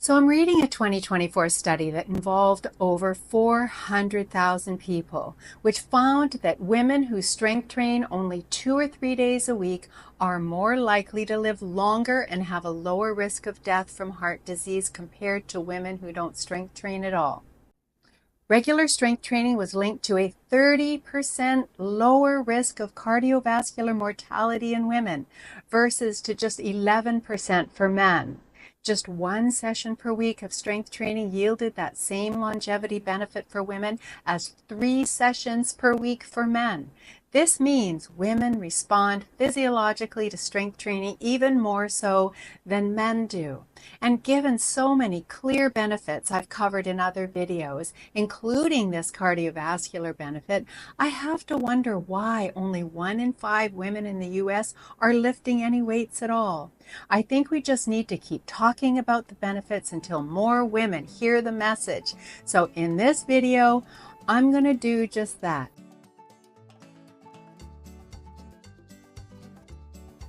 So I'm reading a 2024 study that involved over 400,000 people, which found that women who strength train only 2 or 3 days a week are more likely to live longer and have a lower risk of death from heart disease compared to women who don't strength train at all. Regular strength training was linked to a 30% lower risk of cardiovascular mortality in women versus to just 11% for men. Just one session per week of strength training yielded that same longevity benefit for women as 3 sessions per week for men. This means women respond physiologically to strength training even more so than men do. And given so many clear benefits I've covered in other videos, including this cardiovascular benefit, I have to wonder why only 1 in 5 women in the US are lifting any weights at all. I think we just need to keep talking about the benefits until more women hear the message. So in this video, I'm going to do just that.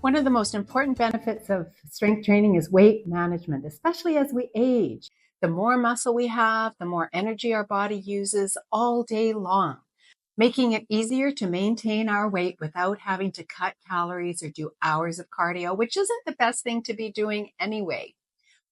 One of the most important benefits of strength training is weight management, especially as we age. The more muscle we have, the more energy our body uses all day long, making it easier to maintain our weight without having to cut calories or do hours of cardio, which isn't the best thing to be doing anyway.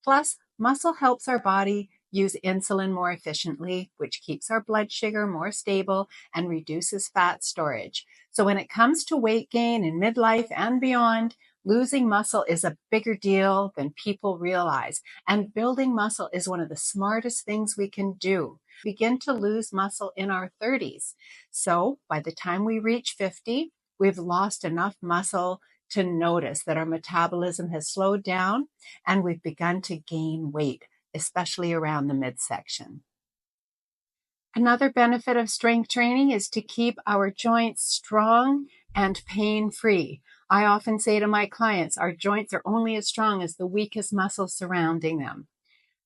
Plus, muscle helps our body use insulin more efficiently, which keeps our blood sugar more stable and reduces fat storage. So when it comes to weight gain in midlife and beyond, losing muscle is a bigger deal than people realize. And building muscle is one of the smartest things we can do. We begin to lose muscle in our 30s. So by the time we reach 50, we've lost enough muscle to notice that our metabolism has slowed down and we've begun to gain weight, especially around the midsection. Another benefit of strength training is to keep our joints strong and pain-free. I often say to my clients, our joints are only as strong as the weakest muscles surrounding them.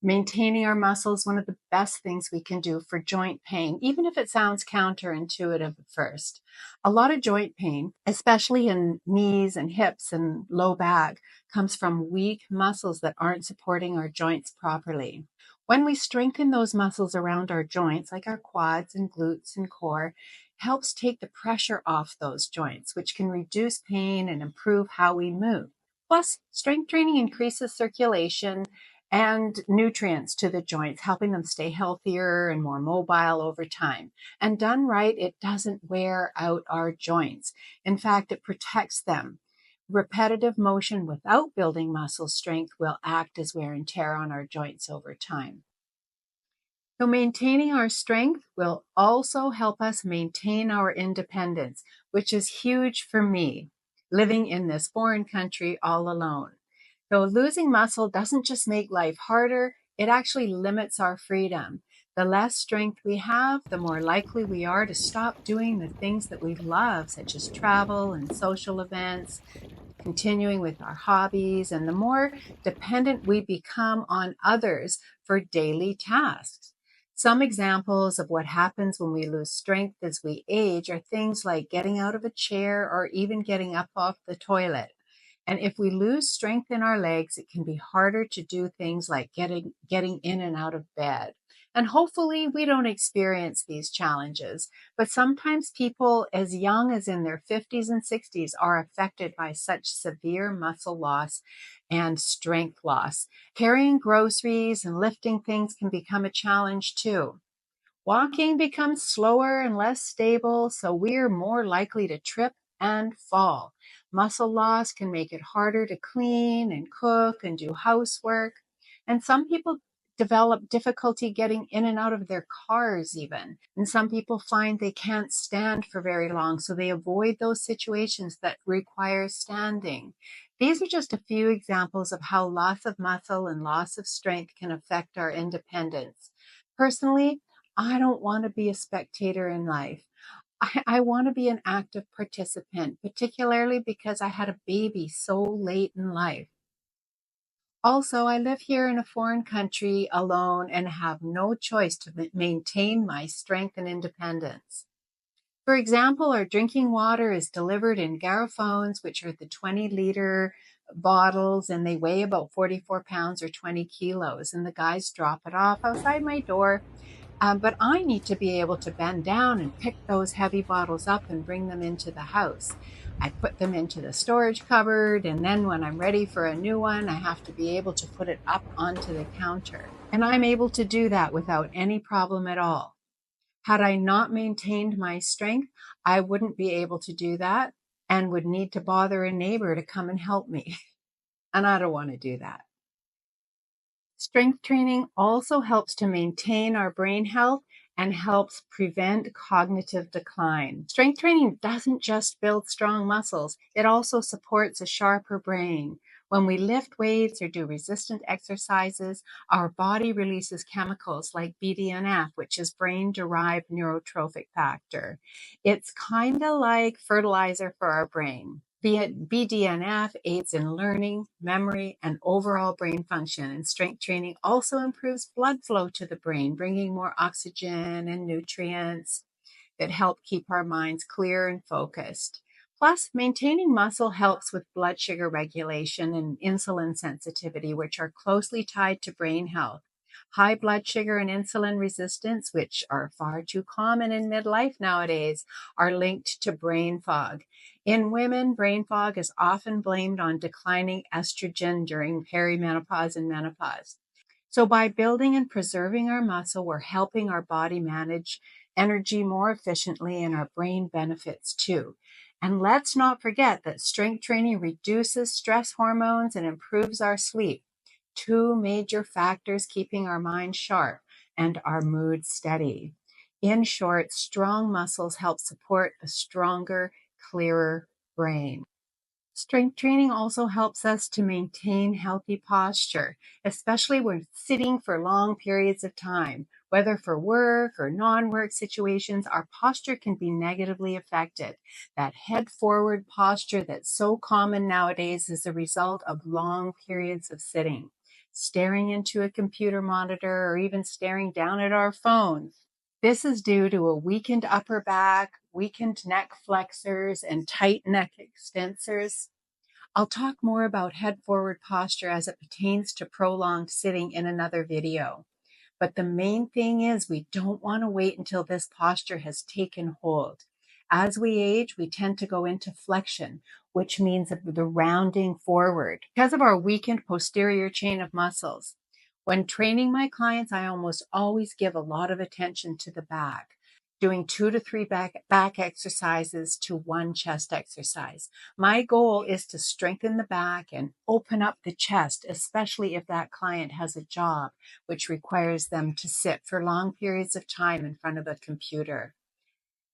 Maintaining our muscles is one of the best things we can do for joint pain, even if it sounds counterintuitive at first. A lot of joint pain, especially in knees and hips and low back, comes from weak muscles that aren't supporting our joints properly. When we strengthen those muscles around our joints, like our quads and glutes and core, helps take the pressure off those joints, which can reduce pain and improve how we move. Plus, strength training increases circulation and nutrients to the joints, helping them stay healthier and more mobile over time. And done right, it doesn't wear out our joints. In fact, it protects them. Repetitive motion without building muscle strength will act as wear and tear on our joints over time. So maintaining our strength will also help us maintain our independence, which is huge for me, living in this foreign country all alone. So losing muscle doesn't just make life harder, it actually limits our freedom. The less strength we have, the more likely we are to stop doing the things that we love, such as travel and social events, continuing with our hobbies, and the more dependent we become on others for daily tasks. Some examples of what happens when we lose strength as we age are things like getting out of a chair or even getting up off the toilet. And if we lose strength in our legs, it can be harder to do things like getting in and out of bed. And hopefully we don't experience these challenges. But sometimes people as young as in their 50s and 60s are affected by such severe muscle loss and strength loss. Carrying groceries and lifting things can become a challenge too. Walking becomes slower and less stable, so we're more likely to trip and fall. Muscle loss can make it harder to clean and cook and do housework. And some people develop difficulty getting in and out of their cars even. And some people find they can't stand for very long, so they avoid those situations that require standing. These are just a few examples of how loss of muscle and loss of strength can affect our independence. Personally, I don't want to be a spectator in life. I want to be an active participant, particularly because I had a baby so late in life. Also, I live here in a foreign country alone and have no choice to maintain my strength and independence. For example, our drinking water is delivered in garrafones, which are the 20-liter bottles and they weigh about 44 pounds or 20 kilos, and the guys drop it off outside my door. But I need to be able to bend down and pick those heavy bottles up and bring them into the house. I put them into the storage cupboard, and then when I'm ready for a new one, I have to be able to put it up onto the counter. And I'm able to do that without any problem at all. Had I not maintained my strength, I wouldn't be able to do that and would need to bother a neighbor to come and help me. And I don't want to do that. Strength training also helps to maintain our brain health and helps prevent cognitive decline. Strength training doesn't just build strong muscles, it also supports a sharper brain. When we lift weights or do resistant exercises, our body releases chemicals like BDNF, which is brain-derived neurotrophic factor. It's kind of like fertilizer for our brain. BDNF aids in learning, memory, and overall brain function, and strength training also improves blood flow to the brain, bringing more oxygen and nutrients that help keep our minds clear and focused. Plus, maintaining muscle helps with blood sugar regulation and insulin sensitivity, which are closely tied to brain health. High blood sugar and insulin resistance, which are far too common in midlife nowadays, are linked to brain fog. In women, brain fog is often blamed on declining estrogen during perimenopause and menopause. So by building and preserving our muscle, we're helping our body manage energy more efficiently, and our brain benefits too. And let's not forget that strength training reduces stress hormones and improves our sleep. Two major factors keeping our mind sharp and our mood steady. In short, strong muscles help support a stronger, clearer brain. Strength training also helps us to maintain healthy posture, especially when sitting for long periods of time. Whether for work or non-work situations, our posture can be negatively affected. That head forward posture that's so common nowadays is a result of long periods of sitting, staring into a computer monitor, or even staring down at our phones. This is due to a weakened upper back, weakened neck flexors, and tight neck extensors. I'll talk more about head forward posture as it pertains to prolonged sitting in another video. But the main thing is we don't want to wait until this posture has taken hold. As we age, we tend to go into flexion, which means the rounding forward because of our weakened posterior chain of muscles. When training my clients, I almost always give a lot of attention to the back, doing 2 to 3 back exercises to 1 chest exercise. My goal is to strengthen the back and open up the chest, especially if that client has a job which requires them to sit for long periods of time in front of a computer.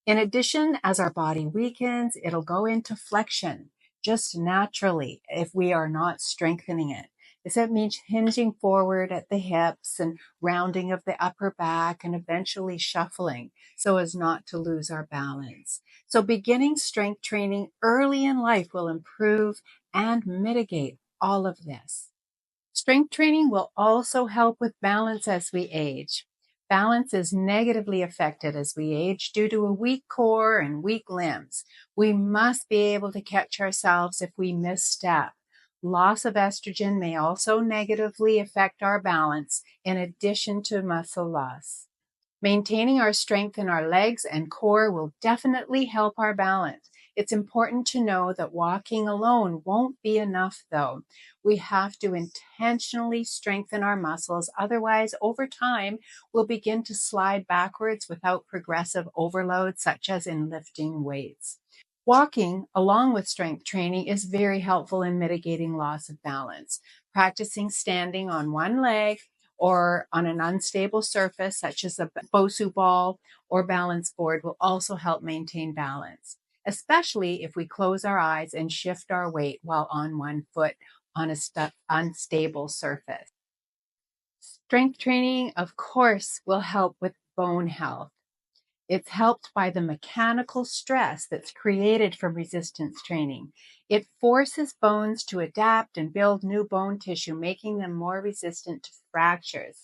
In addition, as our body weakens, it'll go into flexion just naturally if we are not strengthening it. This means hinging forward at the hips and rounding of the upper back and eventually shuffling so as not to lose our balance. So beginning strength training early in life will improve and mitigate all of this. Strength training will also help with balance as we age. Balance is negatively affected as we age due to a weak core and weak limbs. We must be able to catch ourselves if we misstep. Loss of estrogen may also negatively affect our balance in addition to muscle loss. Maintaining our strength in our legs and core will definitely help our balance. It's important to know that walking alone won't be enough, though. We have to intentionally strengthen our muscles. Otherwise, over time, we'll begin to slide backwards without progressive overload, such as in lifting weights. Walking, along with strength training, is very helpful in mitigating loss of balance. Practicing standing on one leg or on an unstable surface, such as a Bosu ball or balance board, will also help maintain balance, especially if we close our eyes and shift our weight while on one foot on a unstable surface. Strength training, of course, will help with bone health. It's helped by the mechanical stress that's created from resistance training. It forces bones to adapt and build new bone tissue, making them more resistant to fractures.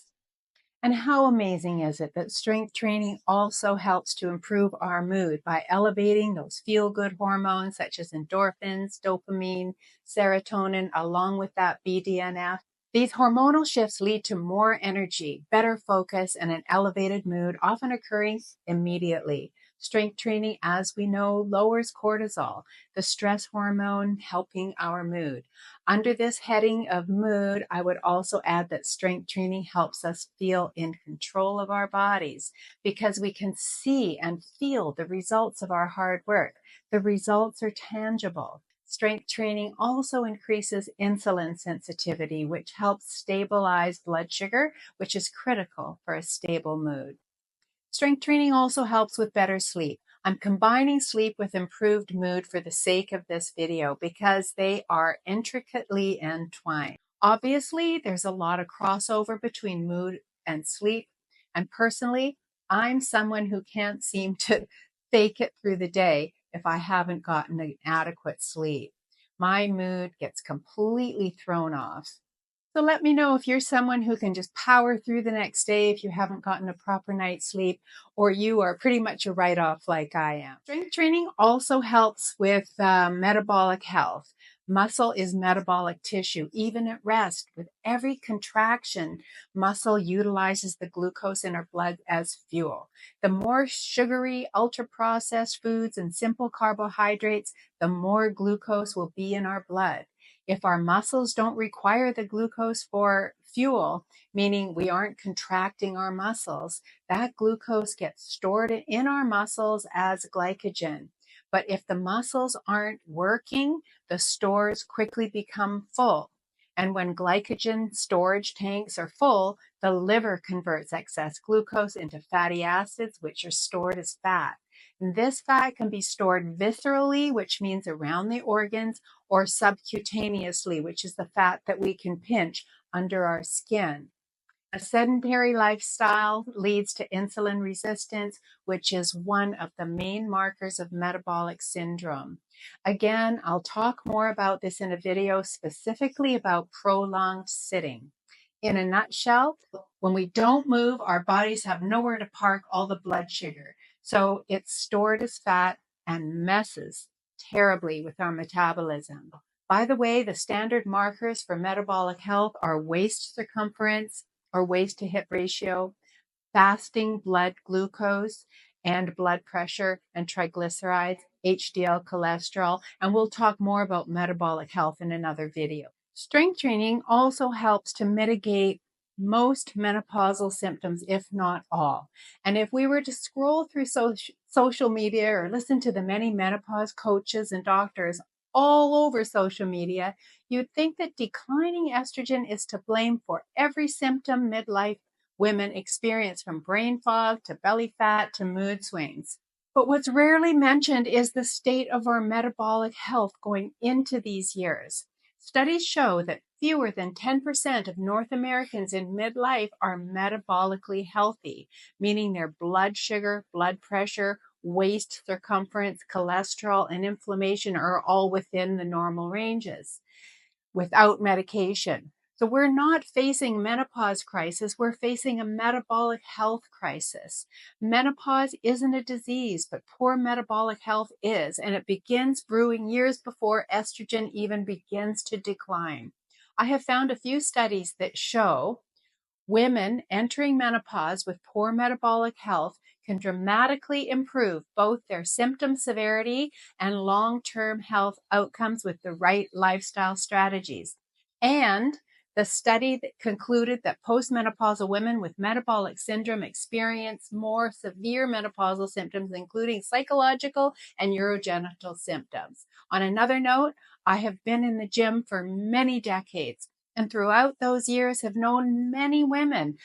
And how amazing is it that strength training also helps to improve our mood by elevating those feel-good hormones such as endorphins, dopamine, serotonin, along with that BDNF. These hormonal shifts lead to more energy, better focus, and an elevated mood, often occurring immediately. Strength training, as we know, lowers cortisol, the stress hormone, helping our mood. Under this heading of mood, I would also add that strength training helps us feel in control of our bodies because we can see and feel the results of our hard work. The results are tangible. Strength training also increases insulin sensitivity, which helps stabilize blood sugar, which is critical for a stable mood. Strength training also helps with better sleep. I'm combining sleep with improved mood for the sake of this video because they are intricately entwined. Obviously, there's a lot of crossover between mood and sleep. And personally, I'm someone who can't seem to fake it through the day if I haven't gotten an adequate sleep. My mood gets completely thrown off. So let me know if you're someone who can just power through the next day if you haven't gotten a proper night's sleep, or you are pretty much a write-off like I am. Strength training also helps with metabolic health. Muscle is metabolic tissue, even at rest. With every contraction, muscle utilizes the glucose in our blood as fuel. The more sugary, ultra-processed foods and simple carbohydrates, the more glucose will be in our blood. If our muscles don't require the glucose for fuel, meaning we aren't contracting our muscles, that glucose gets stored in our muscles as glycogen. But if the muscles aren't working, the stores quickly become full. And when glycogen storage tanks are full, the liver converts excess glucose into fatty acids, which are stored as fat. And this fat can be stored viscerally, which means around the organs, or subcutaneously, which is the fat that we can pinch under our skin. A sedentary lifestyle leads to insulin resistance, which is one of the main markers of metabolic syndrome. Again, I'll talk more about this in a video specifically about prolonged sitting. In a nutshell, when we don't move, our bodies have nowhere to park all the blood sugar. So it's stored as fat and messes terribly with our metabolism. By the way, the standard markers for metabolic health are waist circumference or waist to hip ratio, fasting blood glucose and blood pressure and triglycerides, HDL cholesterol, and we'll talk more about metabolic health in another video. Strength training also helps to mitigate most menopausal symptoms, if not all. And if we were to scroll through social media or listen to the many menopause coaches and doctors all over social media, you'd think that declining estrogen is to blame for every symptom midlife women experience, from brain fog to belly fat to mood swings. But what's rarely mentioned is the state of our metabolic health going into these years. Studies show that fewer than 10% of North Americans in midlife are metabolically healthy, meaning their blood sugar, blood pressure, waist circumference, cholesterol, and inflammation are all within the normal ranges without medication. So we're not facing menopause crisis, we're facing a metabolic health crisis. Menopause isn't a disease, but poor metabolic health is, and it begins brewing years before estrogen even begins to decline. I have found a few studies that show women entering menopause with poor metabolic health can dramatically improve both their symptom severity and long-term health outcomes with the right lifestyle strategies. And the study that concluded that postmenopausal women with metabolic syndrome experience more severe menopausal symptoms, including psychological and urogenital symptoms. On another note, I have been in the gym for many decades, and throughout those years have known many women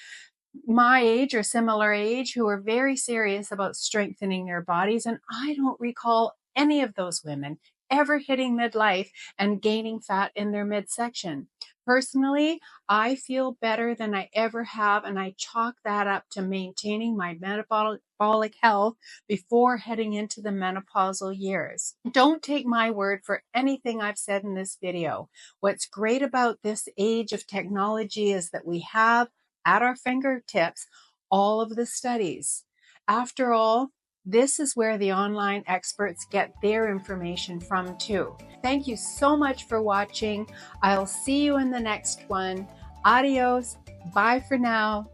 my age or similar age who are very serious about strengthening their bodies. And I don't recall any of those women ever hitting midlife and gaining fat in their midsection. Personally, I feel better than I ever have, and I chalk that up to maintaining my metabolic health before heading into the menopausal years. Don't take my word for anything I've said in this video. What's great about this age of technology is that we have at our fingertips all of the studies. After all, this is where the online experts get their information from too. Thank you so much for watching. I'll see you in the next one. Adios. Bye for now.